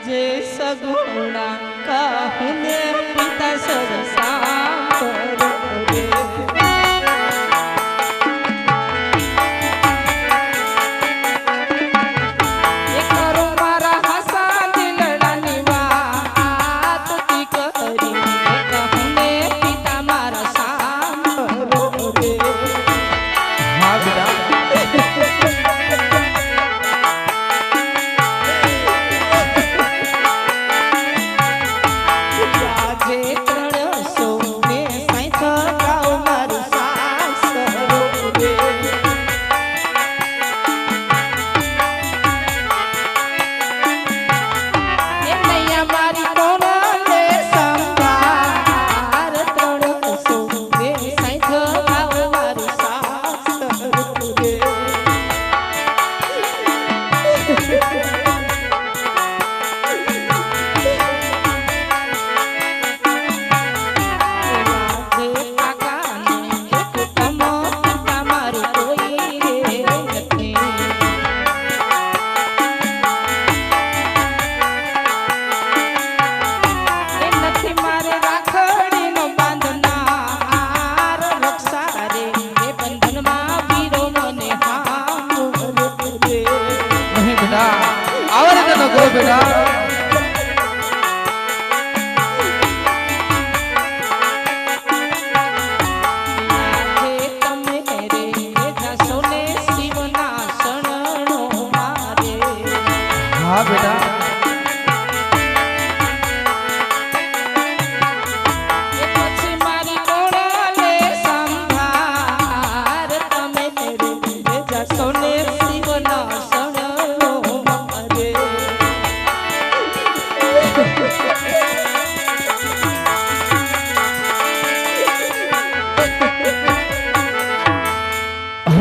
जे सगुणा कहूने पिता सरसांबर रे बेटा हाँ बेटा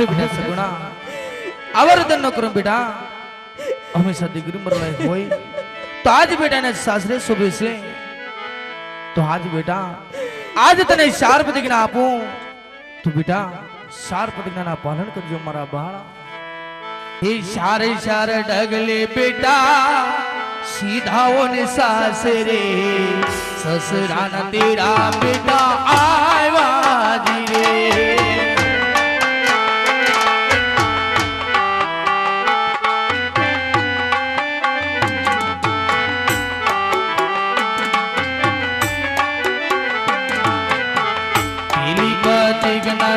बेटा सगुणा आवर्तन न करो बेटा हमेशा डिग्री मरवाए होए तो आज बेटा ने सासरे सुबह से तो आज बेटा आज तने 4 प्रतिज्ञा आपू तो बेटा 4 प्रतिज्ञा ना पालन करजो मारा बाळा हे सारे डगले बेटा सीधाओ ने सासरे ससरा न तेरा बेटा आवा धीरे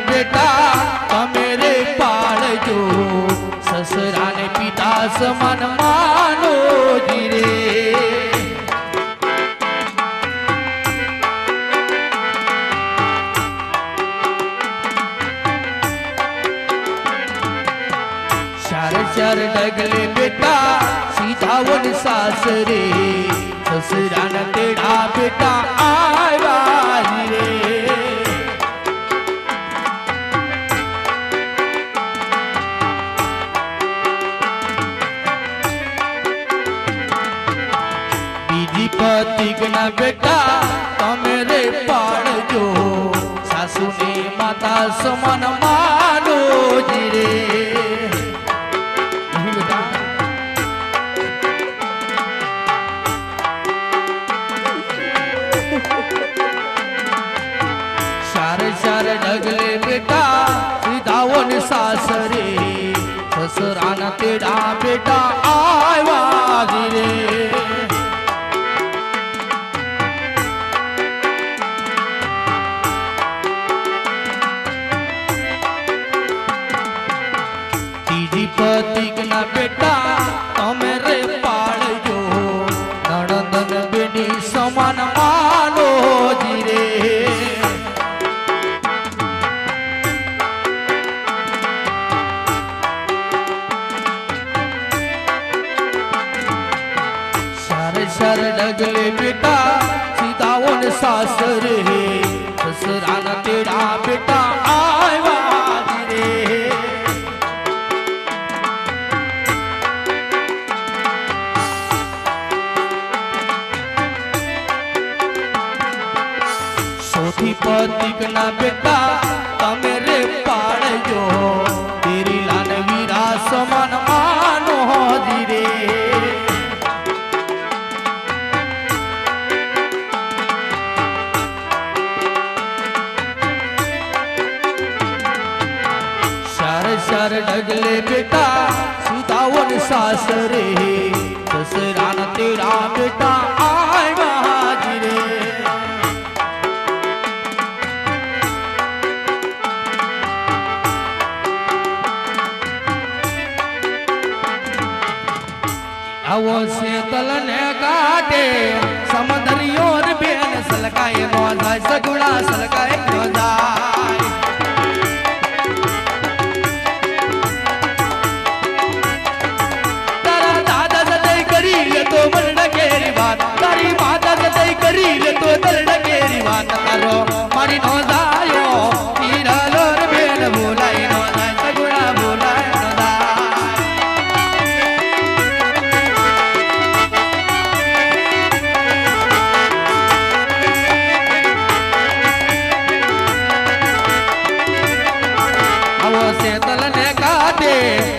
बेटा तमेरे पाड़जो ससरा ने पिता समान मानो जीरे चार डगले बेटा सीधा वन सासरे ससरा ने तेरा बेटा आवा जीरे पतिगना बेटा तमेरे पाड़जो सासू ने माता समान मानो जीरे चार डगले बेटा सीधावन सासरे ससरा न तेरा बेटा आवा धीरे पतिगना बेटा तमेरे पाड़जो नणंदन बेनी समान मानो जीरे सारे डगले बेटा सीधावन सासरे ससरा न तेरा बेटा आवा धीरे पतिगना बेटा तमेरे पाड़जो तेरी लान वीरा समान मानो धीरे ने सासरे ससुरा न तेरा बेटा आए हाजिरे वो से तलने काटे समदरियों बेन सलकाए नौजाय सगुड़ा सलकाए नौजाय तारा दादा सदै करी ले तो मन डकेरी बात तारी माता सदै करी ले तो दर डकेरी बात तारो मारी नौजायो तीरा लोर बेन बोलाई नौजाय सगुड़ा बोलाय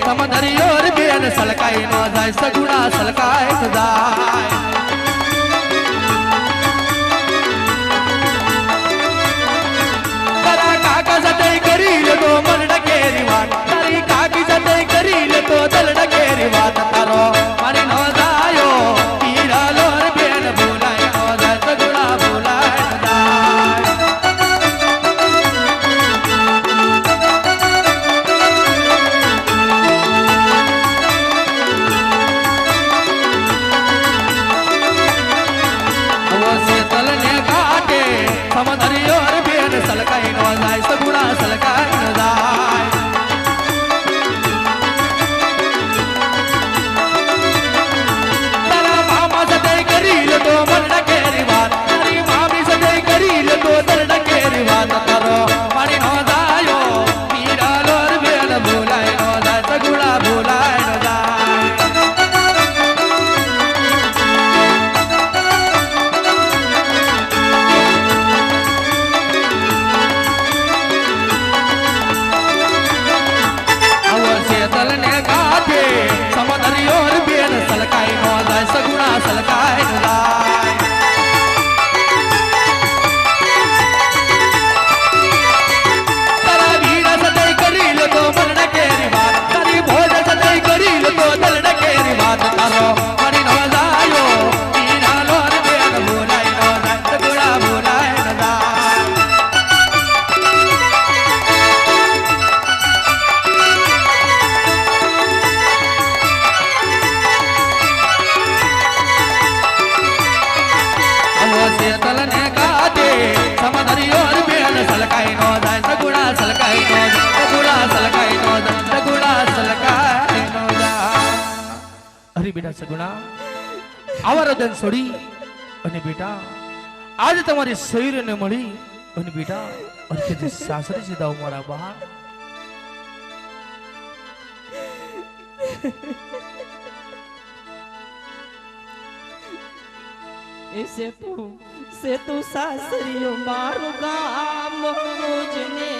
समदरियोर बेन सलकाए न जाय सगुणा सलकाए जाय तारा काका सदै करी ले तो मन डकेरी बात तारी काकी सदै करी ले तो दल डकेरी बात तारो मारी न जायो तीरा लोर बेन बोलाय न जाय सगुणा बोलाय समदरियोर बेन सलकाए न जाय सगुणा सलकाए न जाय तारा मामा सदै करी ले तो मन डकेरी बात तारी मामी सदै करी ले तो दर डकेरी बात तारो मारी न जायो तीरा लोर बेन बोलाय न जाय सगुणा बोलाय न जाय समदरियोर बेन सलकाए न जाय सगुणा सलकाए न जाय तारा भीड़ सदै करी ले तो मन डकेरी बात तारी भोज सदै करी ले तो दल डकेरी बात तारो मारी न जायो तीरा लोर बेन बोलाय न जाय सगुणा बोलाय न जाय तलने काटे समदरियोर बेन सलकाए न जाय सगुणा सलकाए न जाय सगुणा सलकाए न जाय सगुणा सलकाए न जाय अरे बेटा सगुणा आवा રદન છોડી અને બેટા આજ તમારી શરીરને મળી અને બેટા અર્કે સાસરે સીધા મારા બહાર से तू सासरियो मारू गाम मुझने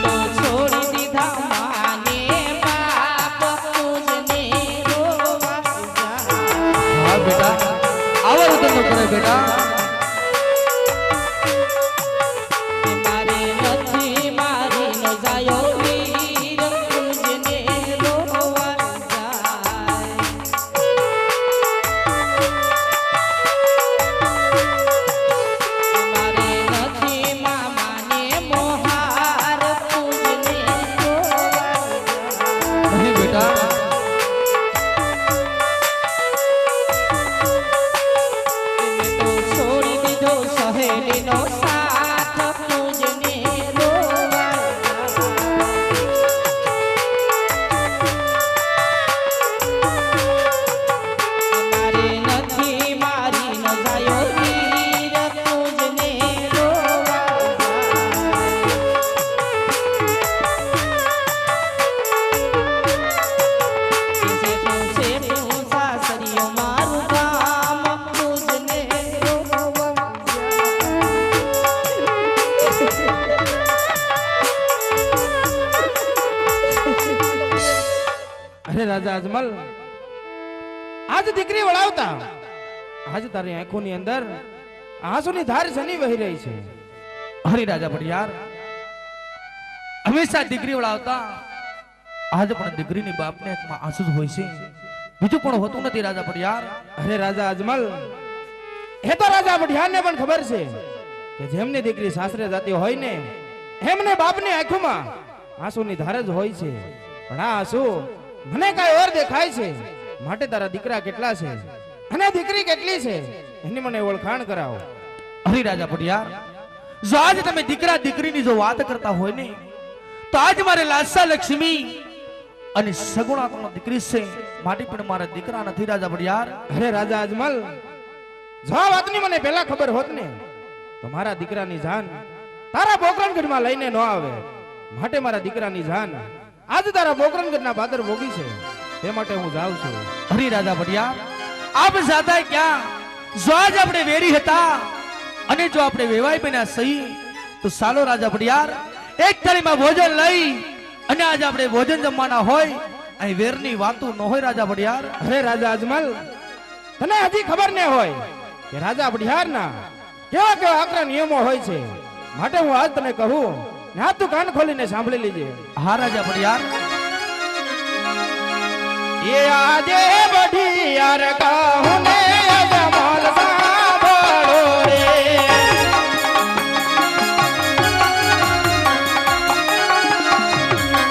तो छोड़ दीधा माने बाप मुझने हाँ बेटा आवर उधर करे बेटा અરે રાજા અજમલ આજ દીકરી વળાવતા આજ તારી આંખોની અંદર આંસુની ધાર શની વહી રહી છે? હરી રાજા પડિયાર, હંમેશા દીકરી વળાવતા આજે પણ દીકરીની બાપને આંખમાં આંસુ જ હોય છે, બીજું પણ હોતું નથી રાજા પડિયાર. અરે રાજા અજમલ, એ તો રાજા પડિયારને પણ ખબર છે કે જેમની દીકરી સાસરે જતી હોય ને એમને બાપની આંખોમાં આંસુની ધાર જ હોય છે. પણ આ આંસુ મને કાંઈ ઓર દેખાય છે. માટે તારા દીકરા કેટલા છે અને દીકરી કેટલી છે એની મને ઓળખાણ કરાવો. હરી રાજા પડિયાર, જો આજ તમે દીકરા દીકરીની જો વાત કરતા હોય ને તો આજ મારે લાસા લક્ષ્મી અને સગુણા દીકરી છે, માટે પણ મારા દીકરા નથી રાજા પડિયાર. અરે રાજા અજમલ, જો આ વાતની મને પહેલા ખબર હોત ને તો મારા દીકરાની જાન તારા પોકરણગઢમાં લઈને ન આવે. માટે મારા દીકરાની જાન આજ તારા પોકરણગઢના પાદર ભોગી છે, તે માટે હું જાઉં છું. હરી રાજા પડિયાર, આપ જાતા ક્યાં? જો આજ આપણે વેરી હતા અને જો આપણે વેવાઈ બન્યા સહી તો સાલો રાજા પડિયાર, એક થાળીમાં ભોજન લઈ અને આજ આપણે ભોજન જમવાના હોય, અહીં વેરની વાતો ન હોય રાજા પડિયાર. અરે રાજા અજમલ, તને હજી ખબર ન હોય કે રાજા પડિયારના કેવા કેવા આકરા નિયમો હોય છે. માટે હું આજ તને કહું ને આ તું કાન ખોલીને સાંભળી લેજે. હા રાજા પડિયાર. ये आजे बढ़ियार कहूँ ने अजमल सांभळो रे,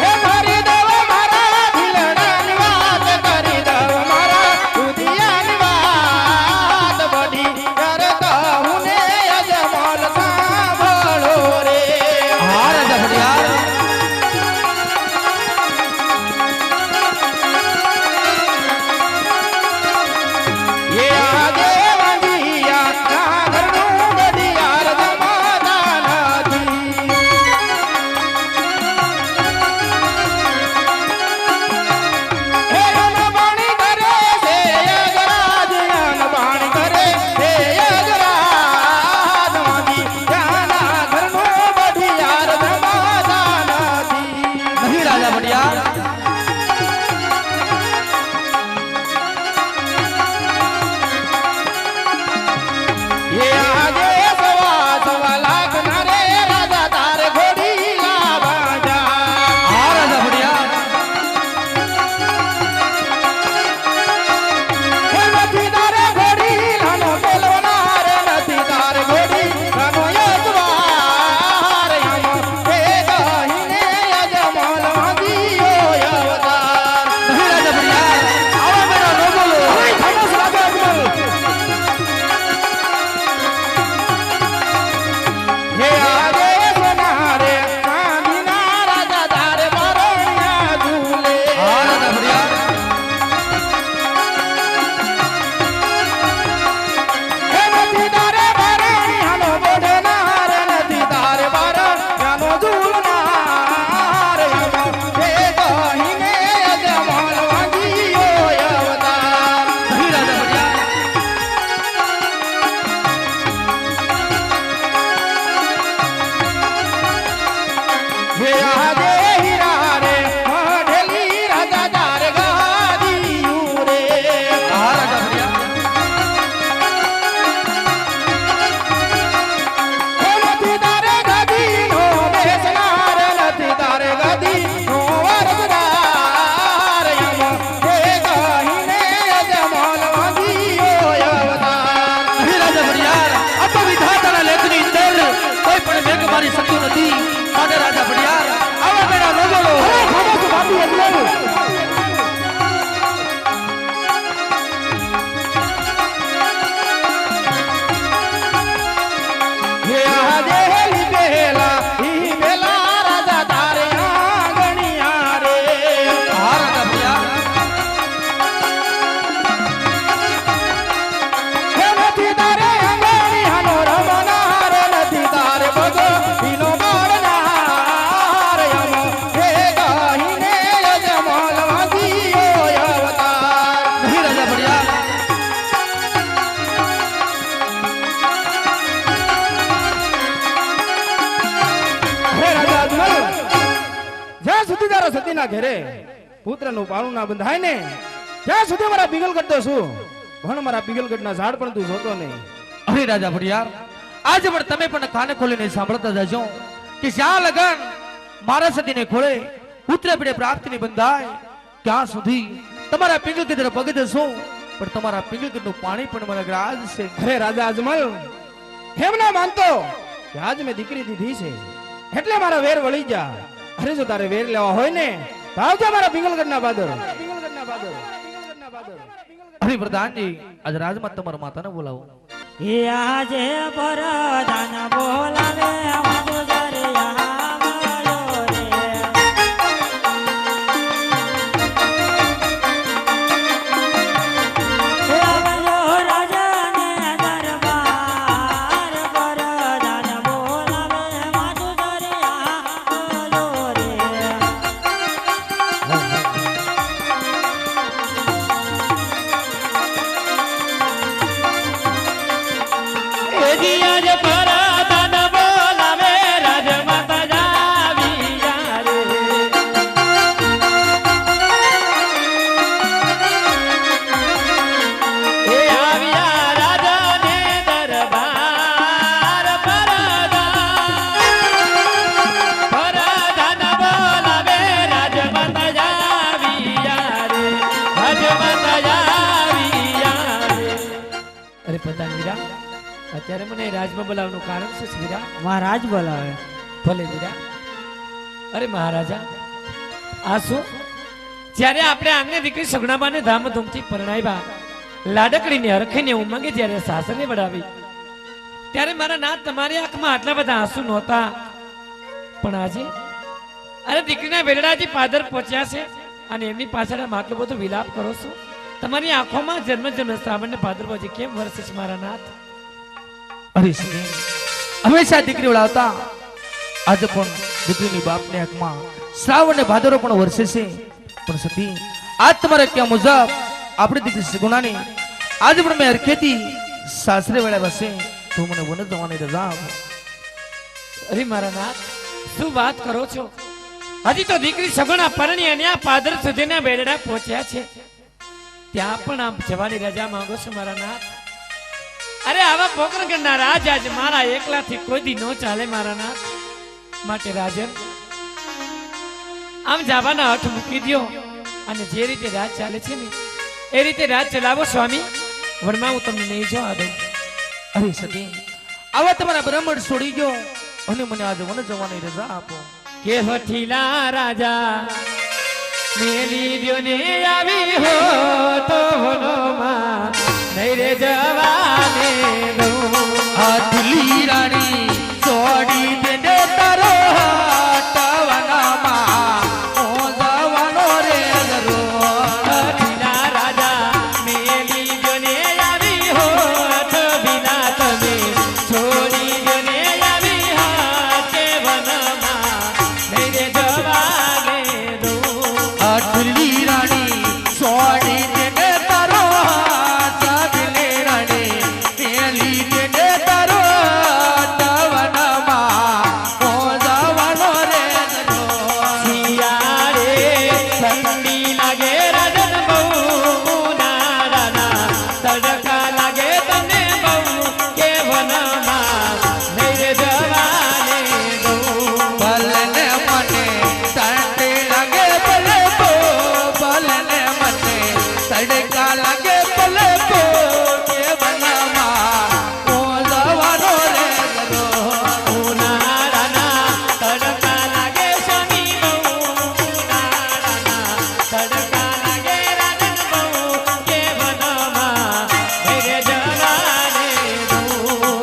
हे કરી દવ મારા દિલડાની વાત, કરી દવ મારા દુધિયાની વાત, बढ़ियार कहूँ ને અજમલ સાંભળો રે. હા રાજા પડિયાર. ये आगे वंदिया ना घरનું बढ़ियार જમાતા નથી. હે અનબાણી કરે છે અગરાજ, અનબાણી કરે છે અગરાજ, વંદિયાના ઘરનું बढ़ियार જમાતા નથી. નહીં રાજા પડિયાર. ये आगे सवा सवा लाख ना रे राजा तारे घोड़ी लावा जा. હા રાજા પડિયાર. हे નથી તારે ઘોડી લાનો પેલવનાર, નથી તારે ઘોડી લાનો યજવાર, યમ હે કહીને અજમલ વાંદિયો અવતાર. નહીં રાજા પડિયાર. આવા મેરા ન બોલો. ઓય ખમોશ રાજા અજમલ. हे आगे सोनारे चांदीना राजा तारे बरણિયા ઝૂલે. હા રાજા પડિયાર. હે નથી તારે બરણિયાનો બોડનાર, નથી તારે બરણિયાનો ઝૂલનાર, યમ હે કહીને અજમલ વાંદિયો અવતાર. નહીં રાજા પડિયાર. हे आगे हीरा रे मढेली राजा तारे गादीયું रे. હા રાજા પડિયાર. નથી તારે ગદીનો બેસનાર, નથી તારે ગદીનો વરદાર, યમ હે કહીને અજમલ વાંદિયો અવતાર. નહીં રાજા પડિયાર. આ તો વિધાતાના લેખની અંદર કોઈ પણ મેઘ મારી શકતું નથી. માટે રાજા પડિયાર, આવા મેરા ન બોલો. અરે ખમોશ બાપુ અજમલ. हे आजे ली बेला राजा तारे आंगणिया रे. હા રાજા પડિયાર. હે નથી તારે આંગણિયાનો રમનાર, નથી તારે ભગવીનો બાળનાર, યમ હે કહીને અજમલ વાંદિયો અવતાર. નહીં રાજા પડિયાર. હે રાજા અજમલ, જ્યાં સુધી તારા સતીના ઘેરે પુત્રનું પાળું ના બંધાય ને ત્યાં સુધી મારા પિંગલગઢ તો શું પણ મારા પિંગલગઢના ઝાડ પણ તું જોતો નહીં. અરે રાજા ભડિયાર, આજે પણ તમે પણ કાને ખોલીને સાંભળતા જજો કે જ્યાં લગન મારા સતીને ખોળે પુત્ર પીડે પ્રાપ્તિની બંધાય ત્યાં સુધી તમારા પિંગલ કે પગ દેશો, પણ તમારા પિંગલ નું પાણી પણ મને ગ્રાજ છે. અરે રાજા અજમલ, એમ ના માનતો કે આજ મેં દીકરી દીધી છે એટલે મારા વેર વળી જા. અરે જો તારે વેર લેવા હોય ને તો આવજો મારા પિંગલગઢના બાદર. અરે પ્રધાનજી, આજ રાજમાં તમારા માતાને બોલાવો. એ આજે પરદાન બોલાવે મધુજરે આવ્યો રે. એ આવજો રાજાને દરબાર, પરદાન બોલાવે મધુજરે આવ્યો રે. આજ પરદાન બોલાવે રાજમાતા જાવિયા રે. એ આવ્યા રાજાને દરબાર, પરદાન બોલાવે રાજમાતા જાવિયા રે, રાજમાતા જાવિયા રે. અરે પ્રધાન વીરા, અત્યારે મને રાજમાં બોલાવવાનું કારણ શું છે વીરા? મહારાજ બોલાવે. ભલે વીરા. અરે મહારાજા, આ શું? જ્યારે આપણે આંગણે દીકરી સગુણાબાને ધામધૂમથી પરણાવ્યા, લાડકડીને હરખીને ઉમંગે જ્યારે સાસરે વડાવી, ત્યારે મારા નાથ તમારી આંખમાં આટલા બધા આંસુ નહોતા. પણ આજે અરે દીકરીના વેલડાથી પાદર પહોંચ્યા છે અને એમની પાછળ આમ આટલો બધો વિલાપ કરો છો. તમારી આંખોમાં જન્મ જન્મ શ્રાવણને ભાદરવો જે કેમ વરસે છે મારા નાથ? અરે સતી, હંમેશા દીકરી વળાવતા આજે પણ દીકરીની બાપની આંખમાં શ્રાવણ ને ભાદરો પણ વરસે છે. પણ સતી, આજ તમારે ક્યાં મુજબ આપણી દીકરી સગુણાની આજે પણ મેં હરખેથી સાસરે વેળાવ્યા છે, તો મને વન જવાની રજા આપો. અરે મારા નાથ, શું વાત કરો છો? હજી તો દીકરી સગુણા પરણી અને આ પાદર સુધીના બેરડા પહોંચ્યા છે, ત્યાં પણ આમ જવાની રજા માંગો છો મારા નાથ? અરે આવા પોકરગઢના રાજ આજ મારા એકલાથી કોઈ દી નો ચાલે મારા નાથ. માટે રાજન આમ જવાના હઠ મૂકી દ્યો અને જે રીતે રાજ ચાલે છે ને એ રીતે રાજ ચલાવો સ્વામી. વનમાં હું તમને નહીં જવા દઉં. અરે સતી, આવા તમારા બ્રાહ્મણ છોડી ગયો અને મને આજે વન જવાની રજા આપો. કે હઠીલા રાજા મેલી દ્યો ને આવી હો તો વનોમાં નહીં રે જવાને દઉં. આટલી રાણી છોડી દેને તારો હાટવનામાં હું જવાનો રે ગરો. હઠીલા રાજા મેલી દ્યો ને આવી હો તો વિના તમે છોડી દ્યો ને આવી હાથે વનમાં નહીં રે જવાને દઉં. આટલી રાણી છોડી દેને તારો હાટવને રાણી મેલી દેને તારો હાટવનામાં હું જવાનો રે ગરો. શિયાળે ઠંડી લાગે રાજન બહુ, ઉનાળાના તડકા લાગે તને બહુ, કે વનમાં નહીં રે જવાને દઉં. ભલે ને મને તડકે લાગે ભલે પો, ભલે ને મને તડકા લાગે ભલે પો, કે બનામાં હું જવાનો રે ગરો. ઉનાળાના તડકા લાગે સ્વામી બહુ, ઉનાળાના તડકા લાગે રાજન બહુ, કે વનમાં નહીં રે જવાને દઉં.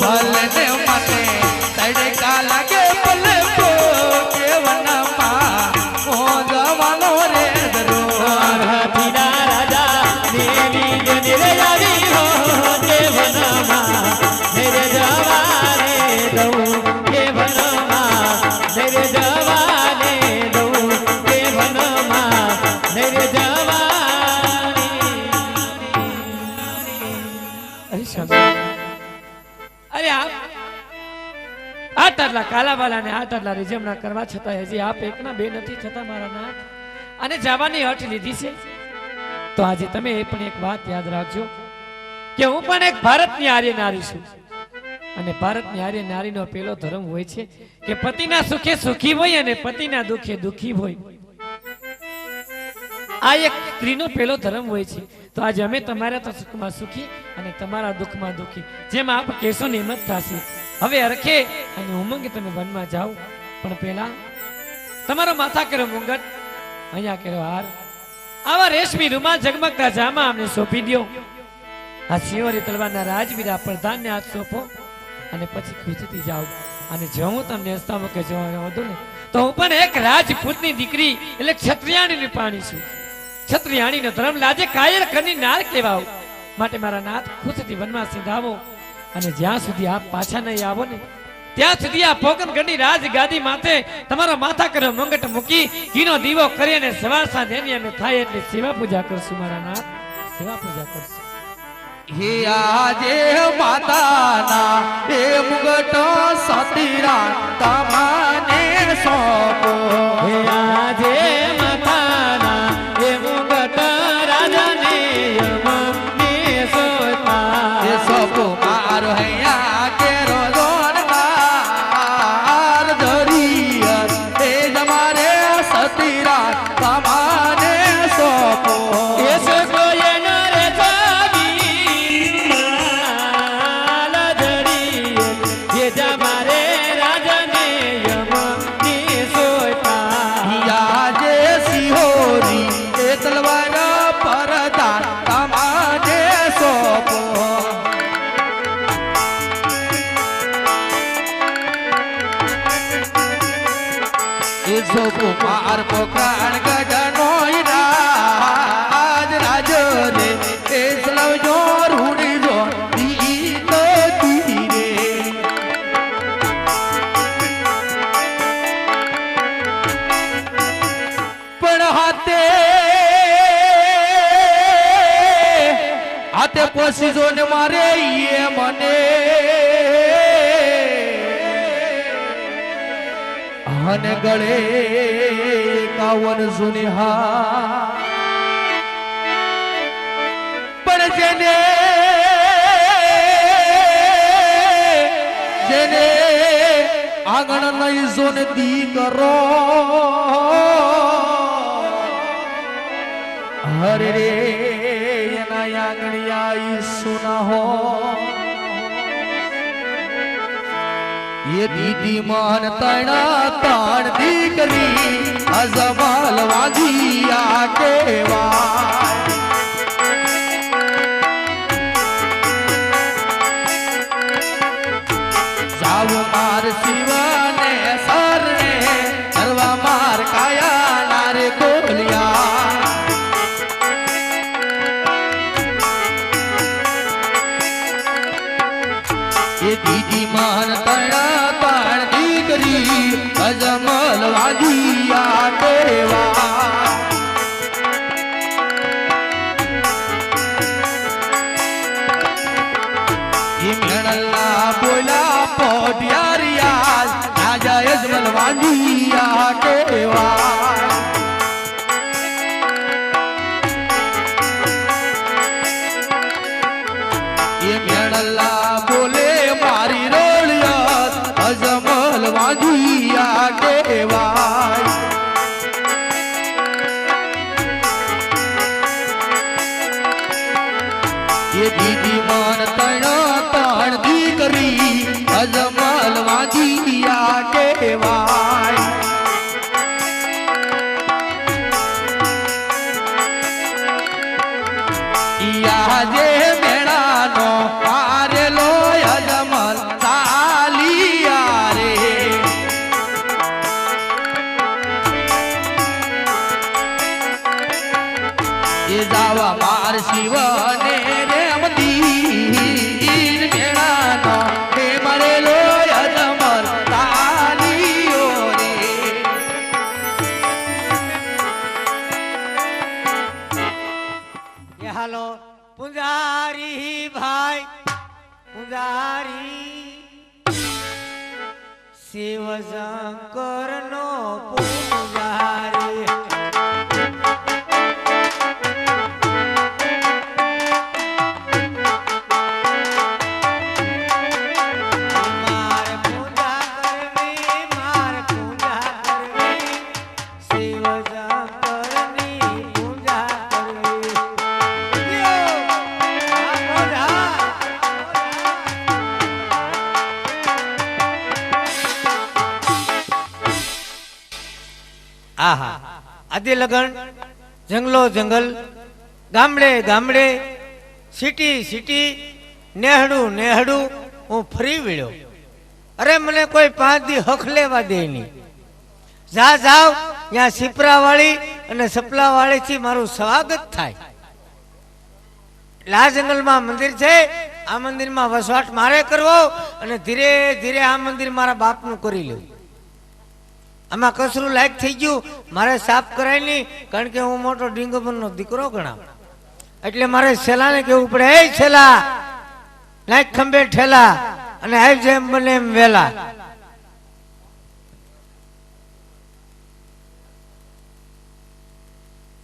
ભલે ને મને તડકા લાગે ભલે પો, કે બનામાં હું જવાનો રે ગરો. હઠીલા રાજા દેવી જને રે આવી હો તે વનમાં નહીં રે જવાને દઉં, કે વનમાં નહીં રે જવાને દઉં, કે વનમાં નહીં રે જવાને. અરે સ્વામી, અરે આ તારલા કાલાવાલા ને આ તારલા રીઝમણા કરવા છતાં હજી આપ એકના બે નથી થતા મારા નાથ, અને જવાની હઠ લીધી છે. તો આજે તમે એ પણ એક વાત યાદ રાખજો કે હું પણ એક ભારતની આર્ય નારી છું. અને ભારતની આર્ય નારીનો પેલો ધર્મ હોય છે કે પતિના સુખે સુખી હોય અને પતિના દુખે દુખી હોય. આ એક સ્ત્રીનો પેલો ધર્મ હોય છે. તો આજે અમે તમારા તો સુખમાં સુખી અને તમારા દુઃખમાં દુખી, જેમ આપ કહેશો ને એમ જ થશે. હવે અરખે અને ઉમંગે તમે વનમાં જાઓ, પણ પેલા તમારો માથા કર્યો મુંગટ, અહીંયા કર્યો હાર, આવા રેશમી રૂમાલ ઝગમગતા જામા અમને સોંપી દો. આ શિવરી તલવારના રાજવીરા પ્રધાનને હાથ સોંપો અને પછી ખુશીથી જાઓ. અને જો હું તમને હસતા મૂકે જોવા વધુ ને તો હું પણ એક રાજપૂતની દીકરી એટલે ક્ષત્રિયાણીની પાણી છું. ક્ષત્રિયાણીનો ધર્મ લાજે કાયર કરની નાર કહેવાવ. માટે મારા નાથ ખુશીથી વનમાં સીધાવો. અને જ્યાં સુધી આપ પાછા નહીં આવો ને ત્યાં સુધી આ પોકરગઢની રાજગાદી માથે તમારો માથા કર્યો મંગટ મૂકી ઘીનો દીવો કરી અને સવાર સાંજ એની અમે થાય એટલે સેવા પૂજા કરશું. મારા નાથ સેવા પૂજા કરશું. હે આજે માતાના એ મુગટ સતીરા તમને સોંપો. હે આજે માતાના એ મુગટ રાજાને યમને સોંપા. એ સોંપો મારો હૈયા કેરો જોનકાર ધરિયર એ તમારે સતીરા તમને સોંપો. એ સોંપો એનો રે જાવી માલ ધરી એ જમારે રાજાને યમને સોંપા. આજે સિહોરી એ તલવાર પરદાન તમારે સોંપો. એ સોંપો માર પોકરાણ ગઢનો રાજ રાજો રે એ સલવજો રૂડી જો દીત તીરે. પણ હાથે પોસી જો ને મારે એ મને અને ગળે 51 સુનિહા. પણ જેને જેને આંગણ નહીં જોન દી કરો હરે રે એના આંગણિયા સુના હો. ये दीदी मान तैना ताण दीकरी अजमल वागिया केवा. जाव मार शिवने सरने करवा मार काया नारे बोलिया. ये दीदी मान तैना ताण दीकरी अजमल वागिया केवा. ये मेणला बोला पोटियारिया राजा अजमल वागिया केवा. ये मेणला बोले मारी रोलियत अजमल वागिया केवाय. ये दीदी मान तैना ताण दीकरी अजमल वागिया केवाय. આજે મેળાનો પારેલો અજમલ ચાલિયા રે. એ જાવા માર શિવને રેમતી મેળાનો હે મળેલો અજમલ ચાલિયો રે. એ હાલો પુંજારી ભાઈ પુંજારી શિવ શંકર નો પુંજારી. આહા આદિ લગન જંગલો જંગલ ગામડે ગામડે સિટી સિટી નેહડું નેહડું હું ફરી વળ્યો. અરે મને કોઈ 5 દી હક લેવા દે નહીં. જા જાવ ત્યાં સિપરા વાળી અને સપલા વાળી થી મારું સ્વાગત થાય. આ જંગલમાં મંદિર છે, આ મંદિરમાં વસવાટ મારે કરવો અને ધીરે ધીરે આ મંદિર મારા બાપનું કરી લેવું. આમાં કસરું લાયક થઈ ગયું મારે સાફ કરાય નહીં, કારણ કે હું મોટો ડીંગોબરનો દીકરો ગણાવ. એટલે મારે છેલાને કેવું પડે, હે છેલા નાખ ખંભે ઠેલા અને આવી જેમ બને એમ વેલા.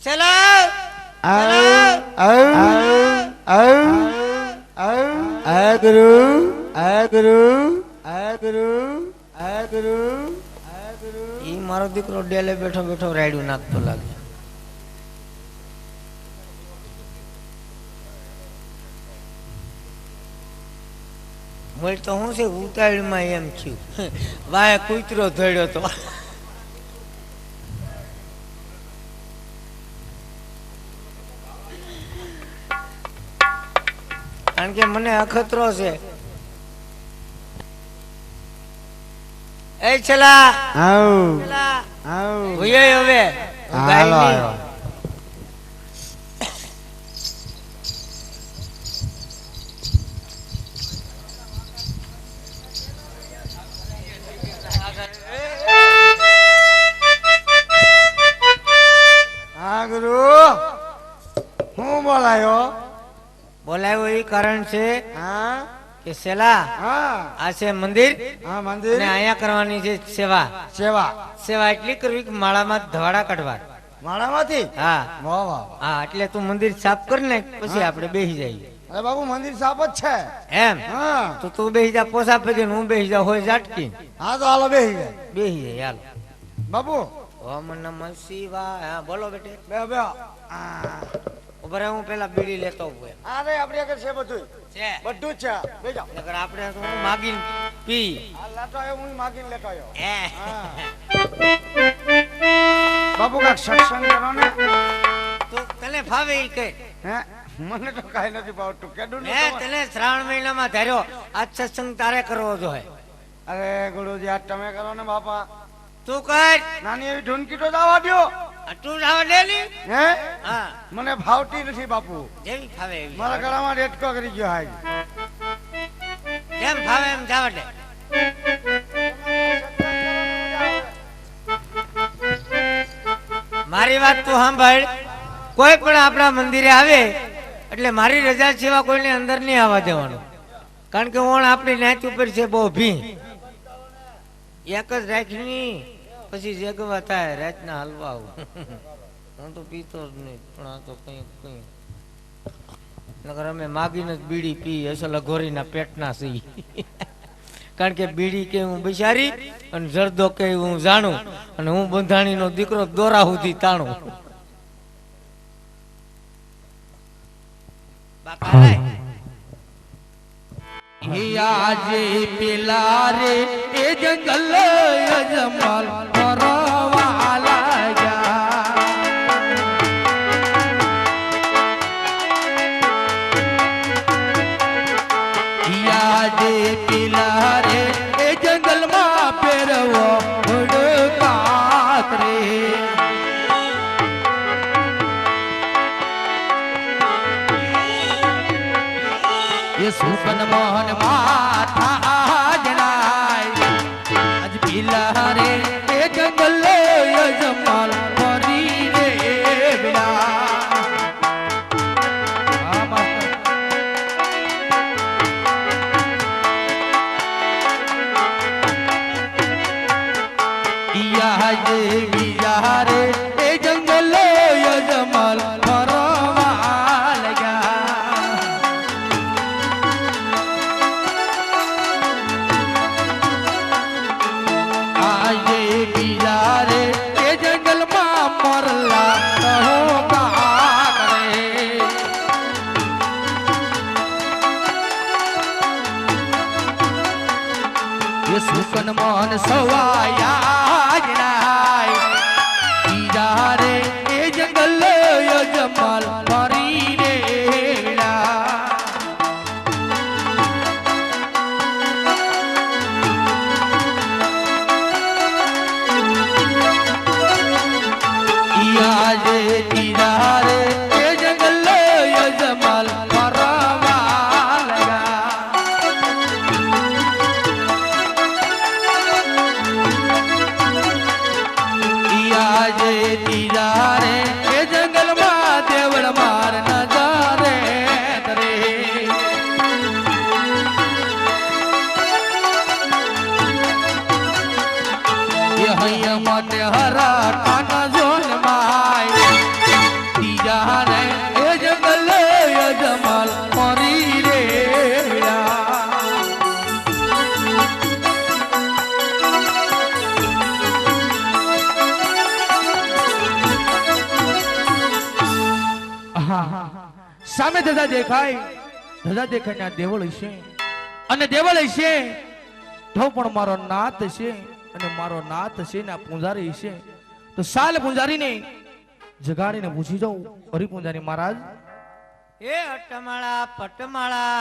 છેલા ઈ મારો દીકરો ડેલે બેઠો બેઠો રાયડું નાખતો લાગે. મોલ તો હું છે ઉતાવળમાં એમ થયું વાય કૂતરો ધડ્યો તો. કારણ કે મને અખતરો છે. એ છેલા હવે હું બોલાયો બોલાયો એ કારણ છે કે સેલા આ છે મંદિર. મંદિર ને અહીંયા કરવાની છે સેવા. સેવા સેવા એટલી કરવી કે માળામાં ધવાડા કાઢવા. માળામાંથી હા વાહ વાહ. હા એટલે તું મંદિર સાફ કર ને પછી આપણે બેસી જઈએ. અરે બાબુ મંદિર સાફ જ છે. એમ હા તો તું બેસી જા પોસા પગે, હું બેસી જા હોય ઝાટકી. હા તો હાલો બેસી જાય બેસી જાય હાલ. બાબુ. ઓમ નમઃ શિવાય. હા બોલો બેટે. બે બે ઉભા રહે, હું પેલા બીડી લેતો હોય. અરે આપણી આગળ છે બધું છે બધું જ છે. બે જાઓ. નકર આપણે તો હું માગીને પી. આ લેતો આવ્યો, હું માગીને લેતો આવ્યો. હે બાબુ કાક સત્સંગ કરો ને. તો તને ફાવે ઈ કે હે મને તો કાઈ નથી ભાવતું. કેડું હે તને શ્રાવણ મહિનામાં ધાર્યો આજ સત્સંગ તારે કરવો જોઈએ. અરે ગુરુજી આજ તમે કરો ને બાપા. તું કર નાની એવી ઢૂંકી તો જવા દ્યો. તું જવા દે ની. હે હા મને ભાવતી નથી બાપુ. જેવી ફાવે એવી. મારા ગળામાં રેટકો કરી ગયો હાજ. જેમ ફાવે એમ જવા દે. મારી વાત તું સાંભળ. કોઈ પણ આપણા મંદિરે આવે એટલે મારી રજા સિવાય કોઈને અંદર નહીં આવવા દેવાનું. કારણ કે ઓણ આપણી નાચ ઉપર છે બહુ ભી. એક જ રાખની પછી જગવા થાય રાતના હલવા આવું. હું તો પીતો જ નહીં, પણ આ તો કઈ કઈ નકર અમે માગીને જ બીડી પી. અસલ અઘોરીના પેટના સી. કારણ કે બીડી કે હું બિચારી અને જરદો કે હું જાણું અને હું બંધાણીનો દીકરો દોરા સુધી તાણું. આજે પેલા રે એ જંગલ અજમલ ફરવા લાગ્યા. આજે પેલા રે એ જંગલમાં પહેરવો કાત રે. ये सुपन मोहन माथा जनाय आज पीला रे ए जंगल यजमाल फरी रे बिला. इया जे बिया रे ए जंगल यजमाल फरवा लगा. आये बिया रे ए जंगलમાં મરલા કહો કા કરે. એ સુકન મોહન સવાયા જણાય પિયા જે તીજા રે એ જંગલમાં દેવળ માર નજારે રે એ હૈયા માટે હરા કાના જોન માય તીજા રે એ જંગલ એ જમાલ મારી રે સામે ધજા દેખાય ના દેવળ છે અને દેવળ છે તો પણ મારો નાથ છે અને મારો નાથ છે ને આ પૂંજારી છે તો સાલ પૂંજારીને જગાડીને પૂછી જાઉં હરિ પૂંજારી મહારાજ એ અટમાળા પટમાળા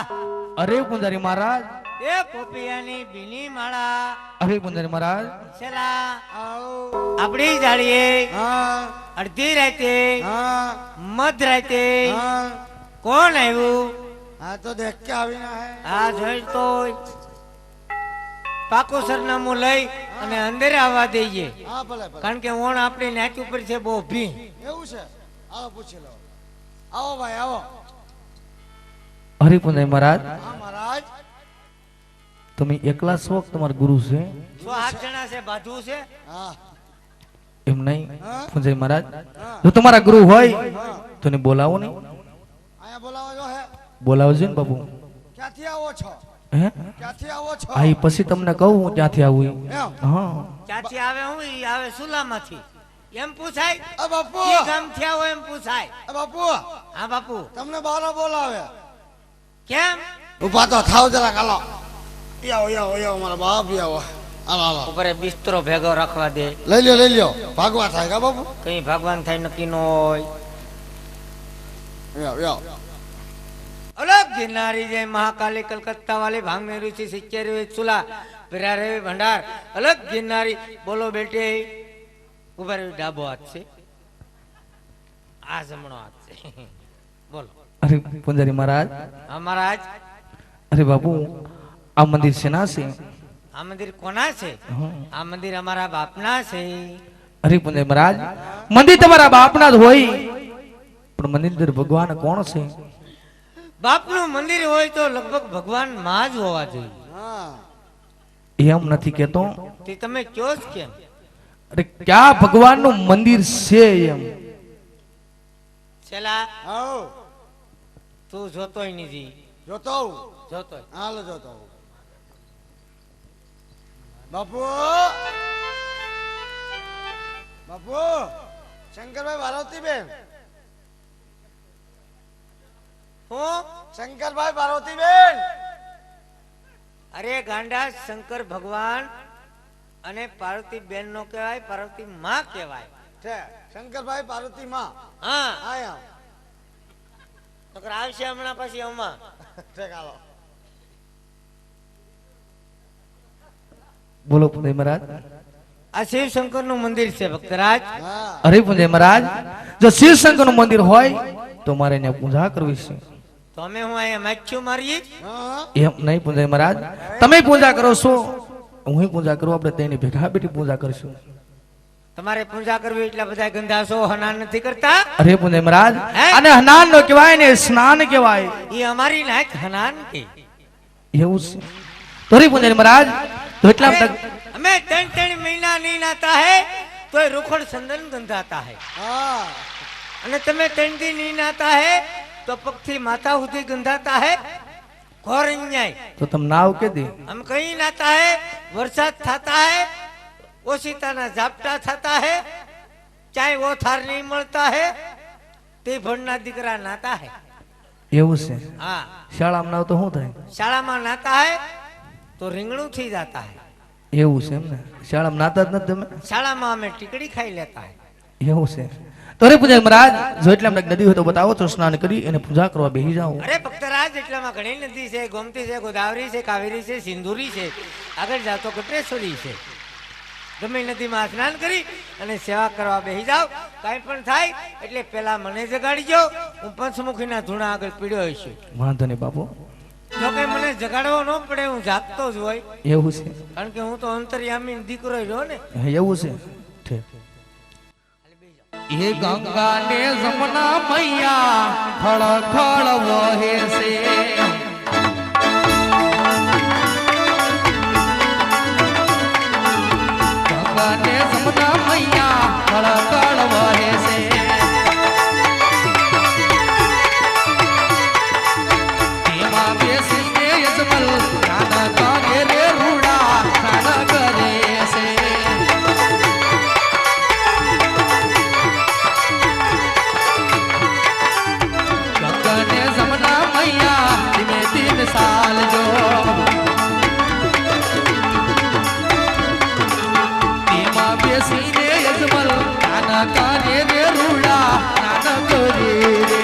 અરે પૂંજારી મહારાજ એ પોપિયાની બીની માળા અરે પૂંજારી મહારાજ છેલા આપણી જાડીએ અડધી રાતે મધ રાતે કોણ આવ્યું હા તો દેખ કે આવીને હે આ જોઈ તો પાકું સરનામું લઈ અને અંદર આવવા દઈએ હા ભલે ભલે કારણ કે ઓણ આપણી નાચ ઉપર છે બહુ ભી એવું છે આવો પૂછી લો આવો ભાઈ આવો હરિ પૂંજારી મહારાજ હા મહારાજ તમે એકલા છો કે તમારા ગુરુ છે 8 જણા છે બાજુ છે હા એમ નહીં પૂંજારી મહારાજ જો તમારા ગુરુ હોય તો ને બોલાવો ને આયા બોલાવો જો હે બોલાવજો ને બાપુ ક્યાંથી આવો છો હે ક્યાંથી આવો છો આ ઈ પછી તમને કહું હું ક્યાંથી આવું ઈ. એમ હા ક્યાંથી આવે હું ઈ આવે સુલામાંથી એમ પૂછાય આ બાપુ ઈ ગામ થયા હોય એમ પૂછાય આ બાપુ હા બાપુ તમને બારો બોલાવે કેમ ઉભા તો થાવ જરા કાલો આવો આવો આવો મારા બાપ આવો હાલો હાલો ઉપર બિસ્તરો ભેગો રાખવા દે લઈ લ્યો ભાગવા થાય કા બાપુ કઈ ભગવાન થાય નક્કી ન હોય યો અલગ गिरनारी जय महाकाली कलकत्ता वाले भांग में रुचि सिच्चेर चूल्हा पिरारे भंडार अलग गिरनारी बोलो बेटे ऊपर डाबो हाथ से आ जमणो हाथ से बोलो અરે પૂંજારી મહારાજ हमारा आज અરે બાપુ આ મંદિર છે ના છે आ मंदिर कोना से आ मंदिर हमारा बापना से અરે પૂંજારી મહારાજ મંદિર તમારા બાપના જ હોય પણ મંદિર અંદર ભગવાન કોણ છે બાપનું મંદિર હોય તો લગભગ ભગવાન માં જ હોવા જોઈએ હા એમ નથી કેતો તે તમે કયો જ કેમ અરે ક્યાં ભગવાનનું મંદિર છે એમ છેલા આવો તું જોતોય નથી જોતો આવું. જોતોય હાલો જોતો આવું. બાપુ બાપુ શંકરભાઈ પાર્વતી બેન હું શંકરભાઈ પાર્વતી બેન અરે ગાંડા શંકર ભગવાન અને પાર્વતી બેન નો કહેવાય પાર્વતી માં કહેવાય છે શંકરભાઈ પાર્વતી માં હા આયા નકર આવશે હમણાં પછી અમા ઠીક હાલો બોલો પૂંજારી મહારાજ આ શિવ શંકર નું મંદિર છે ભક્તરાજ હા અરે પૂંજારી મહારાજ જો શિવ શંકર નું મંદિર હોય તો મારે એને પૂજા કરવી છે તો અમે હું અહીંયા માખ્યું મારીએ હા એમ નહીં પૂંજારી મહારાજ તમે પૂજા કરો છો હું પૂજા કરું આપણે તેની ભેગા બેઠી પૂજા કરશું તમારે પૂજા કરવી એટલા બધા ગંધાસો હનાન નથી કરતા અરે પૂંજારી મહારાજ હે? આને સ્નાન નો કહેવાય ને સ્નાન કહેવાય એ અમારી નાક હનાન કે એવું છે તો અરે પૂંજારી મહારાજ તો એટલા अरे, તક हमें 3 महीना नहीं नाता है तो ये रुखड़ संदन गंधाता है હા અને તમે 3 दिन नहीं नाता है तो पक्षी माता સુધી गंधाता है घोर अन्याय તો તમ નાવ કે દે हम कहीं नाता है वरसाद थाता है ओशिताना झापटा थाता है चाहे वो थार नहीं મળતા है તે ભણના દીકરા નાતા है એવું છે हाँ શાળામાં નાવ તો શું થાય શાળામાં નાતા है તો રીંગણું થઈ જાતા है એવું છે એમ ને શાળામાં નાતા જ નથી તમે શાળામાં અમે ટીકડી ખાઈ લેતા है એવું છે તો અરે પૂંજારી મહારાજ જો એટલા નદી હોય તો બતાવો તો સ્નાન કરી અને પૂજા કરવા બેસી જાઓ અરે ભક્તરાજ એટલામાં ઘણી નદી છે ગોમતી છે ગોદાવરી છે કાવેરી છે સિંધુરી છે આગળ જાઓ તો ગટેશ્વરી છે ગમે નદીમાં સ્નાન કરી અને સેવા કરવા બેસી જાઓ કાંઈ પણ થાય એટલે પેલા મને જગાડીજો હું પંચમુખીના ધૂણા આગળ પીડ્યો છું વાંધો નહીં બાપુ જો કે મને જગાડવો ન પડે હું જાગતો જ હોય એવું છે કારણ કે હું તો અંતર્યામી દીકરો રહ્યો ને એવું છે ઠીક એ ગંગા ને જમના મૈયા ખળ ખળ વહે છે ગંગા ને જમના મૈયા ખળ ખળ વહે છે તેમાં બેસીને યજમલ નાના કાગે રે રૂડા નાના કરે છે ગંગાને જમના મૈયા ધીમે ધીમે સાલજો તેમાં બેસીને યજમલ નાના કાને રે રૂડા નાના કરે રે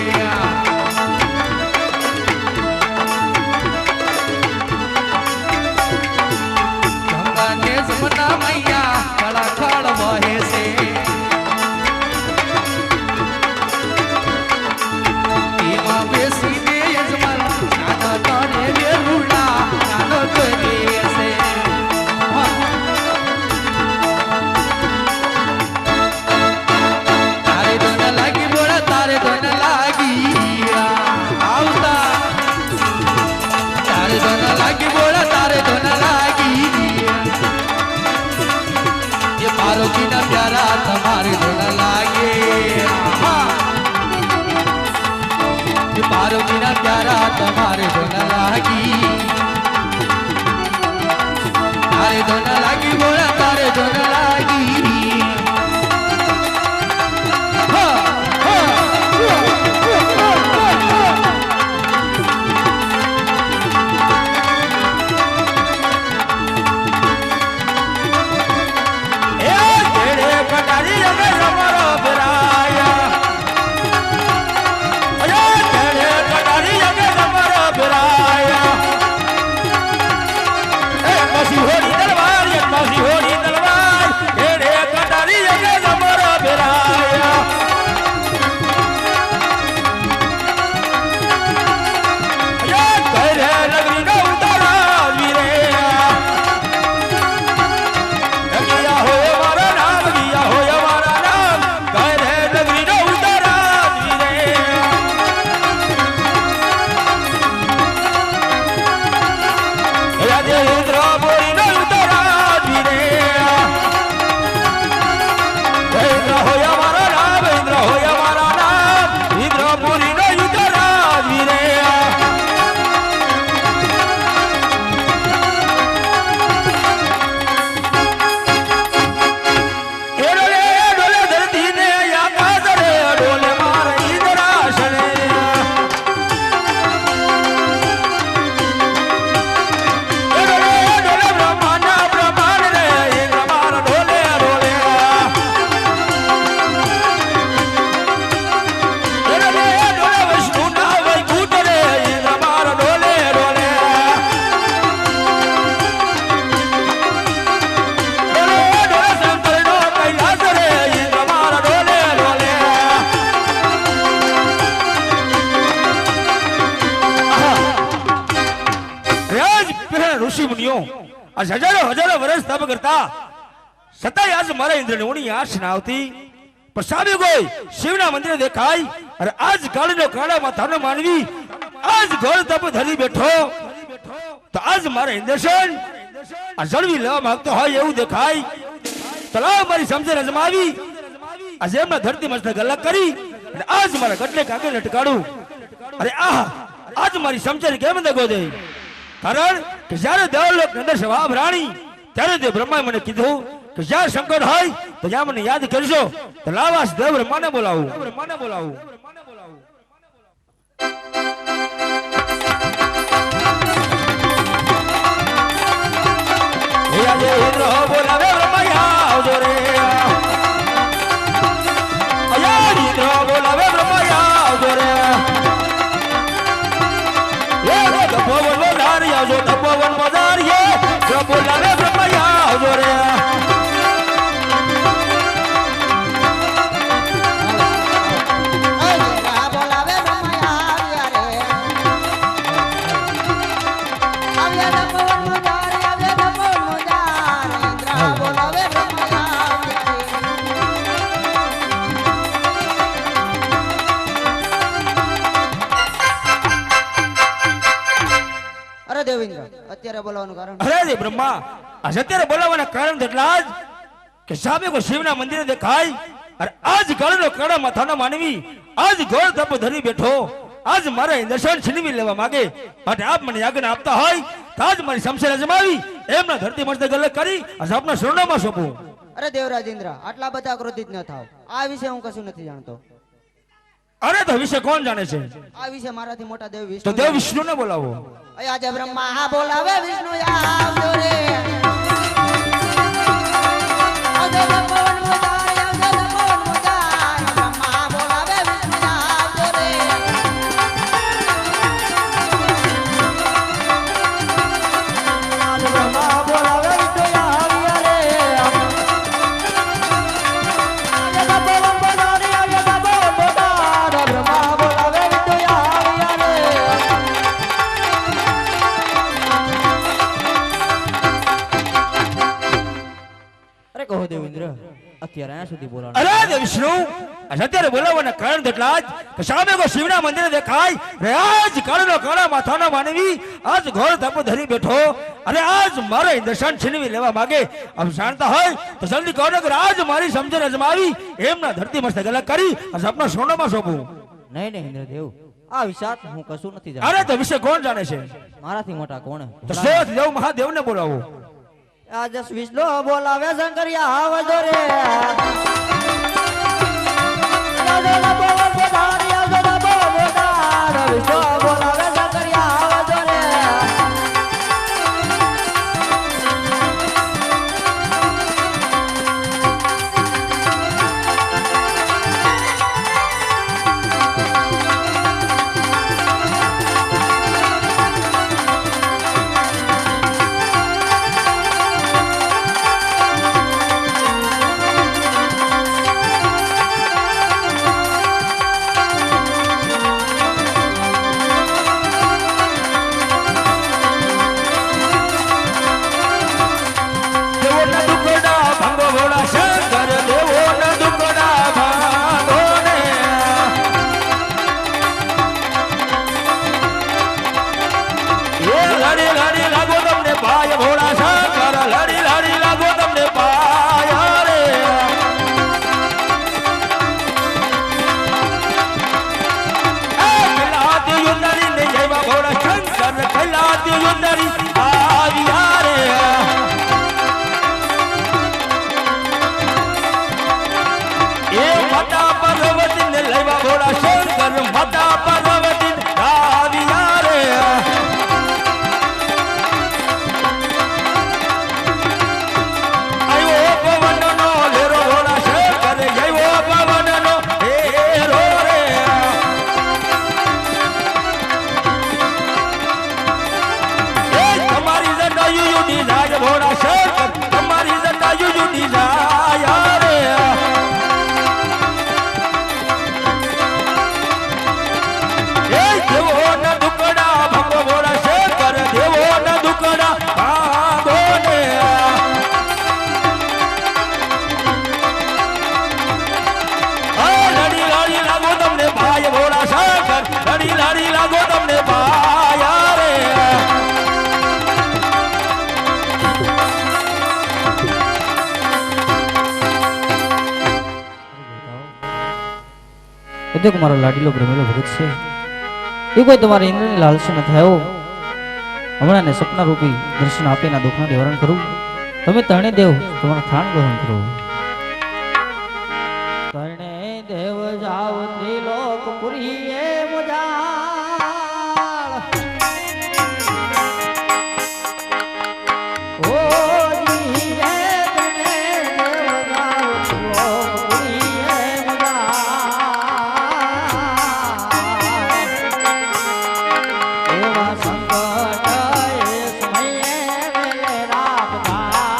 ગંગાને જમના મૈયા ખળ ખળ વહે છે એમાં બેસીને યજમાન નાના કાને રે રૂડા નાનો કરે છે તારે દોન લાગી બોલા તારે દોન લાગી આવતા તારે દોન લાગી બોલા તારે દોન લાગી ये पारोजी ना प्यारा तुम्हारे दोना लागे ये पारोजी ना प्यारा तुम्हारे दोना लागी तारे दोना लागी बोला तारे दोना लागी ઋષિ મુનિઓ આ હજારો હજારો વર્ષ તપ કરતા છતાંય આજ મારા ઇન્દ્રની ઉણી આંખ ના આવતી પણ સામે કોઈ શિવના મંદિરે દેખાય અને આજ કાળનો કાળા માથાનો માનવી આજ ઘોર તપ ધરી બેઠો તો આજ મારા ઇન્દ્રશન આ જળવી લેવા માંગતો હોય એવું દેખાય તલાવ મારી સમજણ અજમાવી આજે એમના ધરતી મસ્તક અલગ કરી અને આજ મારા ગટલે કાગે લટકાડું અરે આજ મારી સમજણ કેમ દગો દે કારણ કે જ્યારે દેવલોક અંદર સ્વભાવ રાણી ત્યારે તે બ્રહ્માએ મને કીધું કે જ્યાં શંકર હોય તો જ્યાં મને યાદ કરજો તો લાવાસ દેવ બ્રહ્માને બોલાવું બોલાવે બ્રહ્મા આવજો રે બોલાવે બ્રહ્મા આવજો રે તપોવન વધારી આવજો તપોવન વધારીએ બોલાવે બ્રહ્મા આવજો રે બોલા દેવેન્દ્ર અત્યારે બોલાવવાનું કારણ અરે રે બ્રહ્મા આ અત્યારે બોલાવવાના કારણ એટલા જ કે સામે કોઈ શિવના મંદિરે દેખાય અને આજ કાળનો કાળા માથાનો માનવી આજ ઘોર તપ ધરી બેઠો આજ મારા દર્શન છીનવી લેવા માંગે માટે આપ મને આજ્ઞા આપતા હોય તો આજ મારી શમશેર અજમાવી એમના ધરતી મસ્તે ગલે કરી આજ આપના શરણોમાં સોંપું. અરે દેવરાજેન્દ્ર આટલા બધા ક્રોધિત ન થાવ આ વિશે હું કશું નથી જાણતો. અરે તો વિશે કોણ જાણે છે? આ વિશે મારાથી મોટા દેવ તો વિષ્ણુ દેવ વિષ્ણુને બોલાવો. આજે બ્રહ્મા બોલાવે વિષ્ણુ આવજો રે આવજો પવન મોજાય આવજો પવન મોજાય બ્રહ્મા બોલાવે વિષ્ણુ આવજો રે આજે બ્રહ્મા બોલાવે વિષ્ણુ આવ્યા રે આજે પવન મોજાય આવજો પવન મોજાય બ્રહ્મા બોલાવે વિષ્ણુ આવ્યા રે અરે કહો દેવેન્દ્ર અત્યારે અહીંયા સુધી બોલાવો. અરે દેવ વિષ્ણુ આજ અત્યારે બોલાવવાના કારણ એટલા જ કે સામે કોઈ શિવના મંદિરે દેખાય રે આજ કાળનો કાળા માથાનો માનવી આજ ઘોર તપ ધરી બેઠો અને આજ મારા દર્શન છીનવી લેવા માંગે આપ જાણતા હોય તો જલ્દી કહો ને કે આજ મારી સમજણ અજમાવી એમના ધરતી મસ્તે ગલક કરી આજ આપના સોનામાં સોંપું. નહીં નહીં ઇન્દ્રદેવ આ વિષાત હું કશું નથી અરે જાણતો. તો વિશે કોણ જાણે છે? મારાથી મોટા કોણ તો શોધ દેવ મહાદેવને બોલાવો. આજ વિષ્ણુ બોલાવે શંકરિયા આવજો રે આવજો ના બોલો પોધારી આવજો ના બોલો પોધાર વિષ્ણુ બોલાવે શંકરિયા આવજો રે દેવોના દુકડા ભાંગો ભોળા શંકર દેવોના દુકડા ભાંગો ને એ લડી લડી લાગો તમને પાય ભોળા શંકર લડી લડી લાગો તમને પાય રે કૈલાતી યુંદરી ને જયવા ભોળા શંકર કૈલાતી યુંદરી આવ્યા રે એ માતા પાર્વતી ને લેવા ભોળા શંકર માતા પાર્વતી આવ્યા રે આયો પવનનો લેરો ભોળા શંકર આયો પવનનો લેરો રે એ તમારી જટાયુ યુની જાય ભોળા શંકર તમારી જટાયુ યુની જાય રે એ દેવોના દુકડા ભાંગો ભોળા શંકર દેવોના દુકડા ભાંગો ને લડી લડી લાગો તમને ભાઈ ભોળા શંકર લડી લડી લાગો તમને ભાઈ રે એ તો મારો લાડીલો ભ્રમેલો ભગત છે એ કોઈ તમારા ઇન્દ્રની લાલસી ન થયો હમણાં ને સપના રૂપી દર્શન આપીને દુઃખનું નિવારણ કરું તમે તરણે દેવ તમારા થાન ગ્રહણ કરો તરણે દેવ જાવ ત્રિલોકપુરી એ મુજાળ ઓ જી એ તરણે દેવ જાવ ત્રિલોકપુરી એ મુજાળ એવા સંકટ એ સમયે મેલે રાખનાર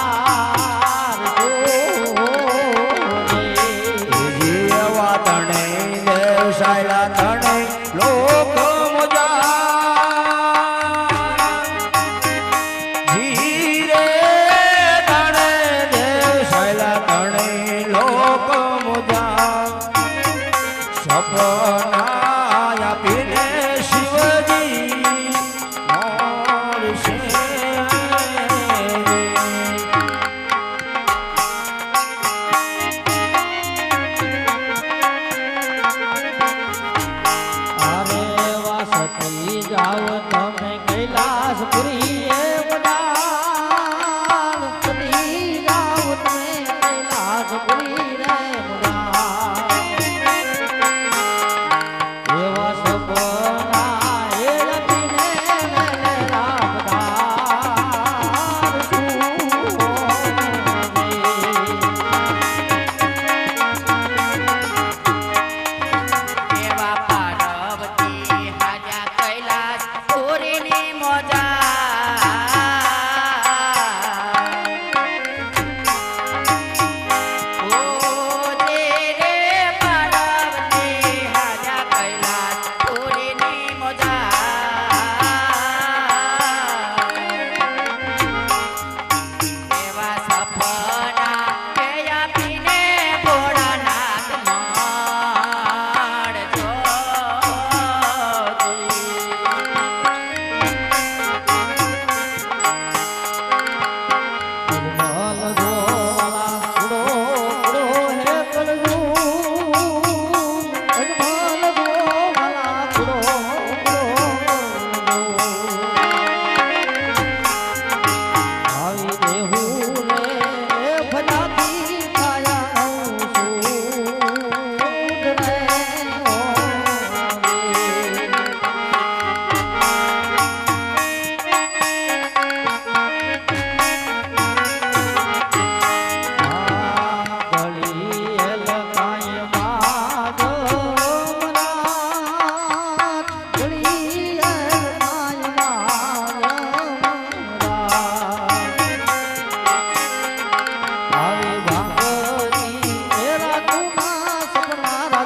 જીવા તણે દેવ સાયલા તણે લોક મુજા જીરે તણે દેવ સાયલા તણે લોક મુજા સપના આપીને શિવજી મોર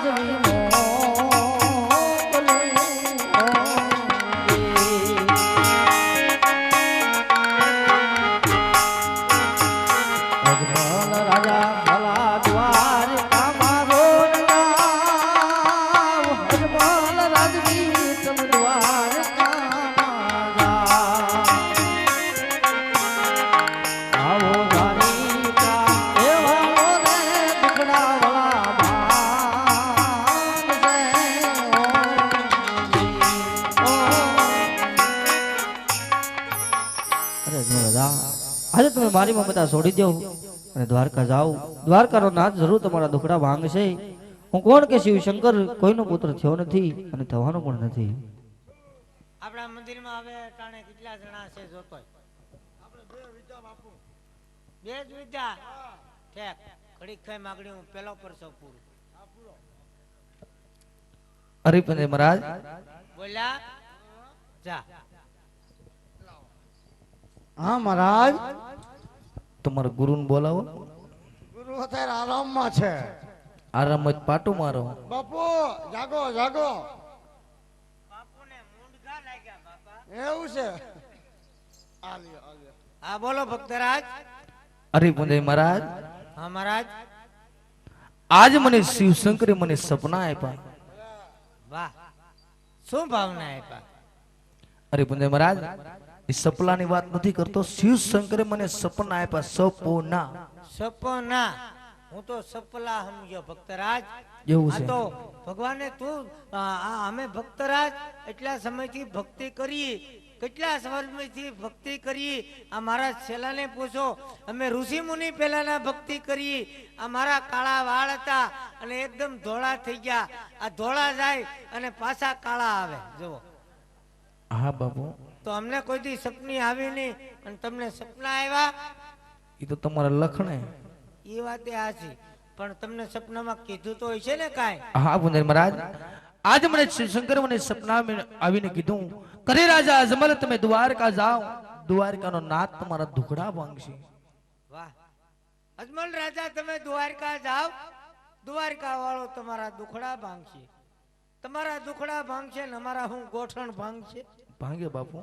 રાજવી રાજા ભલા દ્વારકા મારો નામ હરમલ રાજવી તમ દ્વારકા આવો દ્વારિકા એવાળો રે દુખડા વાળા ભાગ છે અરે રાજા આજે તમે મારી મમતા છોડી દો અને દ્વારકા જાઓ. દ્વારકાનો નાથ જરૂર તમારા દુખડા ભાંગશે. હું કોણ કે શિવ શંકર કોઈનો પુત્ર થયો નથી અને થવાનો પણ નથી. આપણા મંદિરમાં હવે ટાણે કેટલા જણા છે જોતોય? બે જ વિદ્યા ઠેક ઘડીક ખાઈ માગણી હું પેલો પરસો પૂરું હરિપંજય મહારાજ બોલ્યા જા. હા મહારાજ તમારા ગુરુને બોલાવો. ગુરુ અત્યારે આરામમાં છે. આરામ જ પાટો મારો. બાપુ જાગો જાગો. બાપુને મૂંઢા લાગ્યા બાપા. એવું છે. આ લ્યો, આ લ્યો. હા બોલો ભક્તરાજ. હરિપંજય મહારાજ હા મહારાજ. આજ મને શિવશંકરે મને સપના આપ્યા. વાહ શું ભાવના આપ્યા? હરિપંજય મહારાજ એ સપનાની વાત નથી કરતો. શિવશંકરે મને સપના આપ્યા. સપોના સપના. હું તો સપલા સમજ્યો ભક્તરાજ. એવું આ છે. તો ભગવાને તું અમે ભક્તરાજ એટલા સમયથી ભક્તિ કરી, કેટલા સમયથી ભક્તિ કરી. આ મારા છેલ્લાને પૂછો, અમે ઋષિ મુનિ પહેલાના ભક્તિ કરી. આ મારા કાળા વાળ હતા અને એકદમ ધોળા થઈ ગયા. આ ધોળા જાય અને પાછા કાળા આવે. જુઓ હા બાપુ તો અમને કોઈ દી સપની આવી નહીં અને તમને સપના આવ્યા. એ તો તમારા લખણે. એ વાત સાચી, પણ તમને સપનામાં કીધું તો હોય છે ને કાંઈ? હા પુંજય મહારાજ આજ મને શિવશંકર મને સપના આવીને કીધું કરે રાજા અજમલ તમે દ્વારકા જાઓ. દ્વારકાનો નાથ તમારા દુખડા ભાંગશે. વાહ અજમલ રાજા તમે દ્વારકા જાઓ, દ્વારકા વાળો તમારા દુખડા ભાંગશે. તમારા દુખડા ભાંગશે ને અમારા હું ગોઠણ ભાંગશે. ભાંગે બાપુ.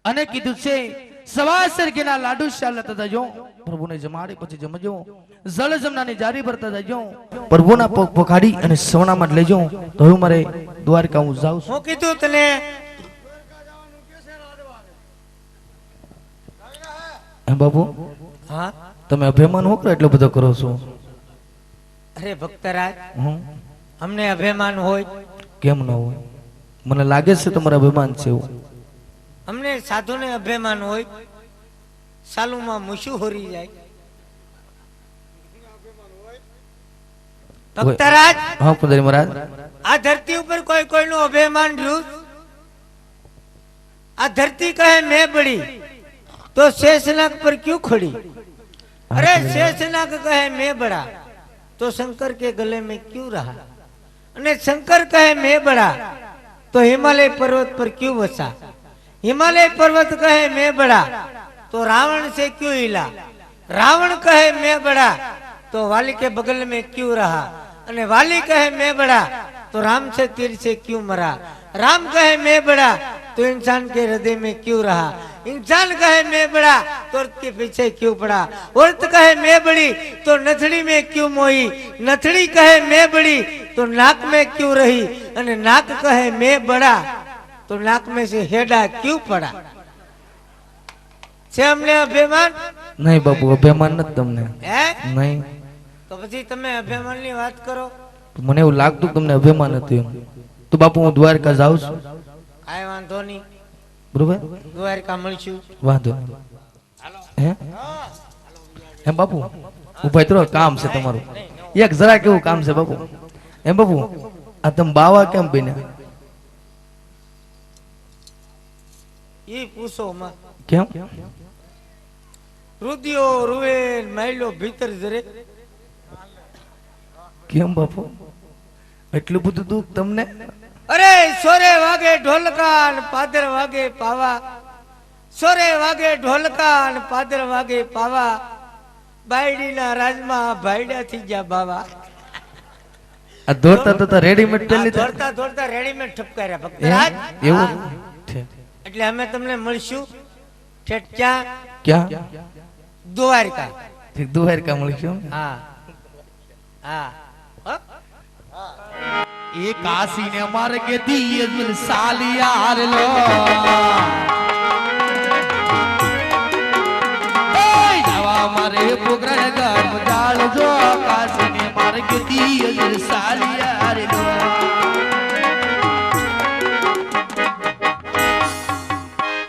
અને કીધું છે સવાસર કેના લાડુ ચાલતા જજો. પ્રભુને જમાડી પછી જમજો. જળ જમનાની જારી ભરતા જજો. પ્રભુના પગ પખાડી અને સવણામાં લેજો. તો હું મારે દ્વારકા હું જાઉં છું. હું કીધું તને હે બાપુ હા? તમે અભિમાન હોકરો એટલો બધો કરો છો. અરે ભક્તરાજ હું અમને અભિમાન હોય? કેમ ન હોય? મને લાગે છે તમારા અભિમાન છે એવું. અમને સાધુને અભિમાન હોય? સાલુમાં મૂછું હોરી જાય. ભક્તરાજ હા પુંજારી મહારાજ આ ધરતી ઉપર કોઈ કોઈનું અભિમાન રહ્યું? આ ધરતી કહે મેં બળી તો शेषनाग पर क्यों खड़ी? अरे शेषनाग कहे मैं बड़ा तो शंकर के गले में क्यों रहा? अने शंकर कहे मैं बड़ा तो हिमालय पर्वत पर क्यों बसा? हिमालय पर्वत कहे मैं बड़ा तो रावण से क्यों हिला? रावण कहे मैं बड़ा तो वाली के बगल में क्यों रहा? अने वाली कहे मैं बड़ा तो राम से तीर से क्यों मरा? राम कहे मैं बड़ा तो इंसान के हृदय में क्यों रहा? इंसान कहे मैं बड़ा तो औरत के पीछे क्यों पड़ा? औरत कहे मैं बड़ी तो नथड़ी में क्यों मोई? नथड़ी कहे मैं बड़ी तो नाक में क्यों रही? अने नाक कहे मैं बड़ा तो नाक में से हेडा क्यों पड़ा? છે અમને અભિમાન? નહીં બાપુ અભિમાન નથી તમને. હે નહીં તો પછી તમે અભિમાનની વાત કરો. મને એવું લાગતું કે તમને અભિમાન હતું એમ. તો બાપુ હું દ્વારકા જાઉં છું. કાંઈ વાંધો નહીં, બરોબર દ્વારકા મળશું. વાંધો નહીં. હે હે બાપુ ઉભા તો કામ છે તમારું. એક જરા કેવું કામ છે બાપુ. હે બાપુ આ તમે બાવા કેમ બન્યા? એ પૂછો માં. કેમ? રુદિયો રૂવે માયલો ભીતર જરે. કેમ બાપુ એટલું બધું દુઃખ તમને? અરે સોરે વાગે ઢોલકા ને પાદર વાગે પાવા. સોરે વાગે ઢોલકા ને પાદર વાગે પાવા. બાયડીના રાજમાં ભાઈડા થઈ ગયા બાવા. આ દોડતા તો રેડીમેડ આ પહેલી લીધા દોડતા દોડતા રેડીમેડ ઠપકાર્યા એમ? ભક્તરાજ એવું હા. છે એટલે અમે તમને મળશું ઠેઠ ક્યાં ક્યાં દ્વારકા ઠીક દ્વારકા મળશું હા હા હો? એ કાશી ને માર્ગ દિયે દિલ સાલિયાર લો ઓય જવા મારે પોગરણ ગર્મ જાળ જો કાશી ને માર્ગ દિયે દિલ સાલિયાર લો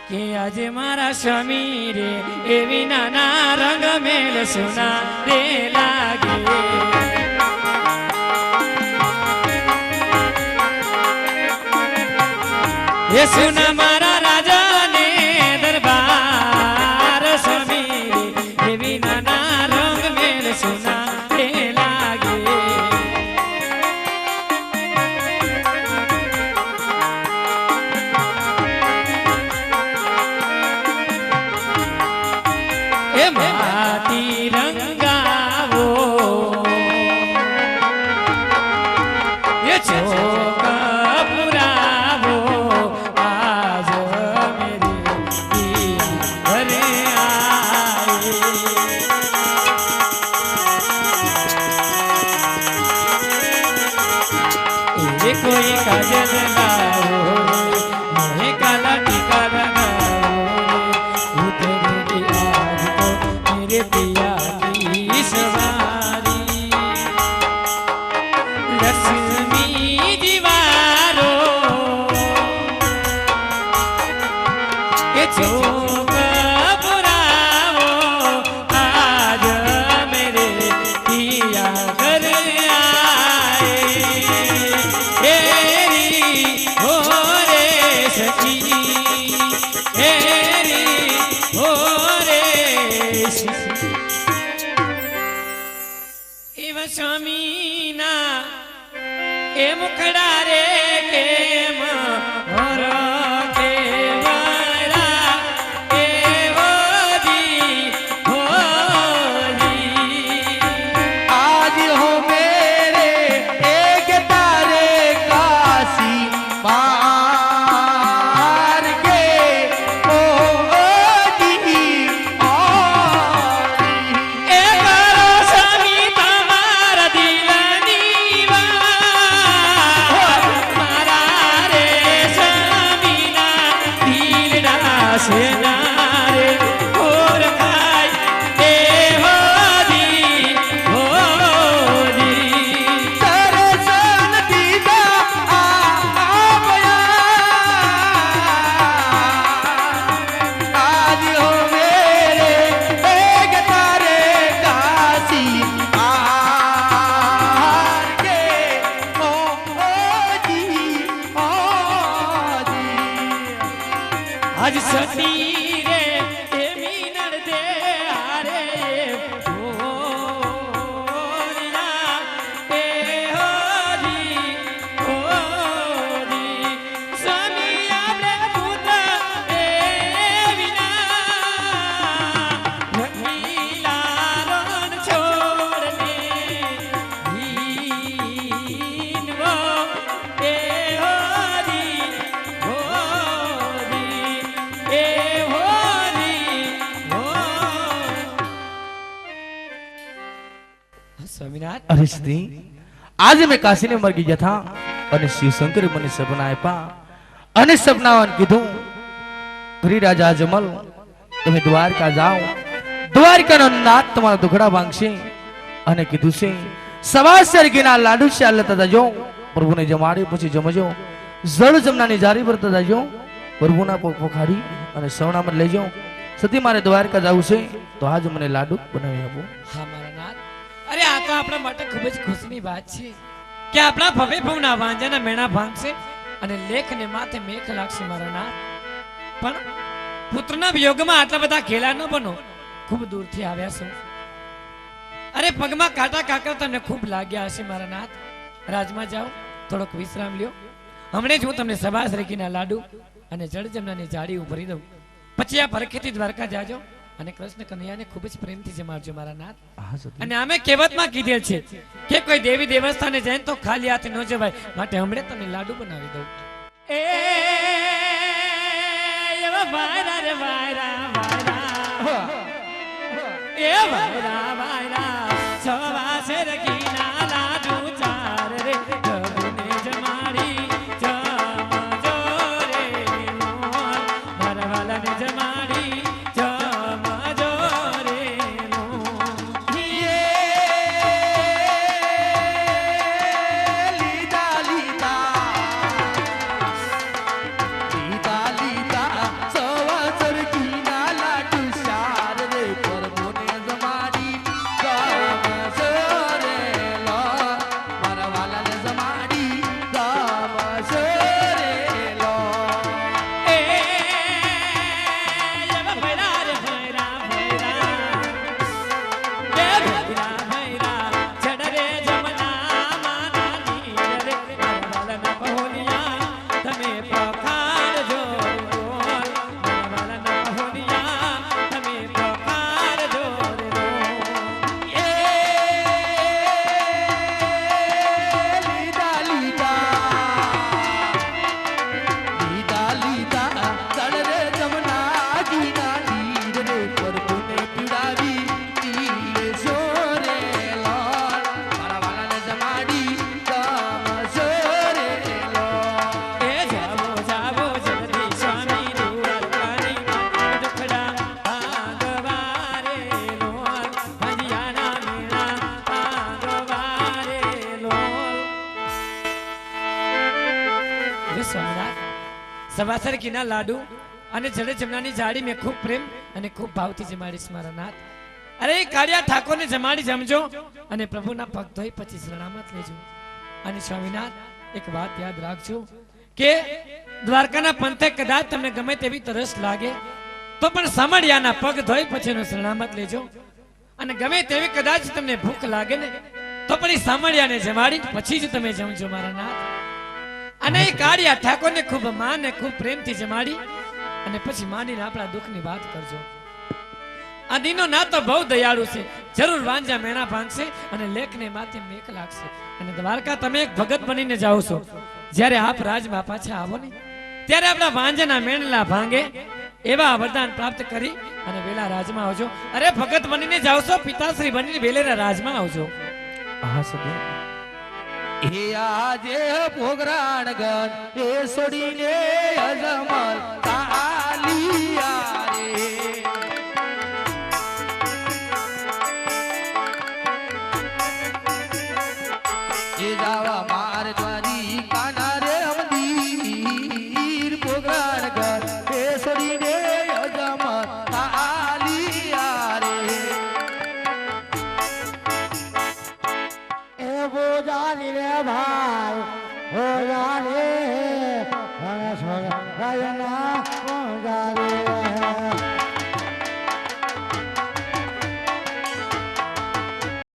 કે આજે મારા સ્વામી રે એવી નાના રંગ મેલ સુના રે લાગે એ સુના મારા રાજાને દરબાર સ્વામી રે એવી નાના રંગ મેલ સુના રે લાગે એ માટી રંગાવો એ ચોકા પુરાવો આજ મેરી ઘરે આए એ કોઈ કાજલ લાવો મને કાલા ટીકા લગાવો ઉતરેલી આજ તો मेरे पिया की सवारी लक्ष्मी दीवारो के चौक पुरावो आज मेरे पिया घर आए हेरी हो रे सखी हेरी हो रे एव स्वामीना ए मुखड़ा रे केम हर केवड़ा ए होदी आज हो मेरे एक तारे काशी पार के ओ दी ए करो स्वामी તમારા દિલની વાત મારા રે સ્વામીના દિલના સેના રે ઓરખાય એ હોદી દર્શન દીધા આજ હો મેરે એક તારે કાશી પાર કે ઓ દી આજ સતી રે એ મીનળ દે હારે ઓરિયા એ હોદી સ્વામી આપણે ભૂત એ વિના રમીલા રણ છોડને હીનવો એ હોદી એ હોદી સ્વામિનાથ અરે સ્ત્રી આજે મેં કાશીને મરગી ગયા था અને શિવશંકરે મને સપના આપ્યા અને સપનામાં કીધું ગિરિરાજા જમલ તમે દ્વારકા જાઓ દ્વારકાનો નાથ તમારા દુખડા ભાંગશે અને કીધું છે સવાસર ગીના લાડુ ચાલતા જજો પ્રભુને જમાડી પછી જમજો જળ જમનાની જારી ભરતા જજો પ્રભુના પગ પોખાડી અને સવણામાં લઈ જાઓ સતી મારે દ્વારકા જવું છે તો આજ મને લાડુ બનાવી આપો હા મારા નાથ અરે આ તો આપણા માટે ખૂબ જ ખુશીની વાત છે કે આપણા ભવે ભવના વાંજાના મેણા ભાંગશે અને લેખને માથે મેખ લાગશે મારા નાથ પણ પુત્રના વિયોગમાં આટલા બધા ઘેલા ન બનો ખૂબ દૂરથી આવ્યા છો અરે પગમાં કાંટા કાકર તમને ખૂબ લાગ્યા હશે મારા નાથ રાજમાં જાઓ થોડોક વિશ્રામ લ્યો હમણે જ હું તમને સભાસ રેકીના લાડુ અને જળજમનાની જાળી ઉભરી દઉં પછી આ પરખેથી દ્વારકા જાજો અને કૃષ્ણ કનૈયાને ખૂબ જ પ્રેમથી જમાડજો મારા નાથ. હા સતી અને અમે કહેવતમાં કીધેલ છે કે કોઈ દેવી દેવસ્થાને જાય ને તો ખાલી હાથે ન જવાય, માટે હમણે તમને લાડુ બનાવી દઉં. એ એવા વાયરા રે વાયરા વાયરા, એ વાયરા વાયરા સવાસે રખીના લાડુ ચાર રે, જગને જમાડી જમજો રે મોર, મારા વાલાને જમાડી જમજો રે મોર. લીધા લીધા સવા સરખીના લાડુ શાર રે, પ્રભુને જમાડી ગમશે રે લોલ, મારા વાલાને જમાડી ગમશે રે લોલ. એ એવા ભૈરા રે ભૈરા ભૈરા, એ ભૈરા ભૈરા ચડ રે જમના માના નીર રે, મારા વાલાના પહોલિયા તમે પખારજો રે રોલ, મારા વાલાના પહોલિયા તમે પખારજો રે રોલ. લીધા લીધા ચડ રે જમના ગીના નીર રે, પ્રભુને પીડાવી પીએશો રે લોલ, મારા વાલાને જમાડી ગમશે રે લોલ. એ જાવો જાવો જલ્દી સ્વામી દુર્ગાની દુખડા ભાગવારે લોલ, ભજિયાના મેળા ભાગવારે લોલ. હે સ્વામિનાથ, સવાસર ઘીના લાડુ અને જડે જમનાની જાડી મેં ખૂબ પ્રેમ અને ખૂબ ભાવથી જમાડીશ મારા નાથ. અરે એ કાળિયા ઠાકોરને જમાડી જમજો અને પ્રભુના પગ ધોઈ પછી શરણામત લેજો. અને સ્વામિનાથ, એક વાત યાદ રાખજો કે દ્વારકાના પંથે કદાચ તમને ગમે તેવી તરસ લાગે તો પણ સામળિયાના પગ ધોઈ પછી એનો શરણામત લેજો. અને ગમે તેવી કદાચ તમને ભૂખ લાગે ને તો પણ એ સામળિયાને જમાડી પછી જ તમે જમજો મારા નાથ. અને એ કાળિયા ઠાકોરને ખૂબ માન ને ખૂબ પ્રેમથી જમાડી અને પછી માનીને આપણા દુઃખની વાત કરજો. આ દીનો ના તો બહુ દયાળુ છે, જરૂર વાંજા મેણા ભાંગશે અને લેખને માથે મેક લાગશે. અને દ્વારકા તમે એક ભગત બનીને જાઓ છો, જ્યારે આપ રાજમાં પાછા આવો ને ત્યારે આપણા વાંજાના મેણલા ભાંગે એવા વરદાન પ્રાપ્ત કરી અને વેલા રાજમાં આવજો. અરે ભગત બનીને જાઓ છો, પિતાશ્રી બનીને વેલેરા રાજમાં આવજો. હા સતી એ આજે પોગરાણ ગન એ છોડીને અજમલ તાલિયા રે, એ જાવા માર દ્વારી કાના રે મંદિર, પોગરાણ ગન એ છોડીને અજમલ તાલિયા રે. એ બોજાની રે ભાઈ બોજાની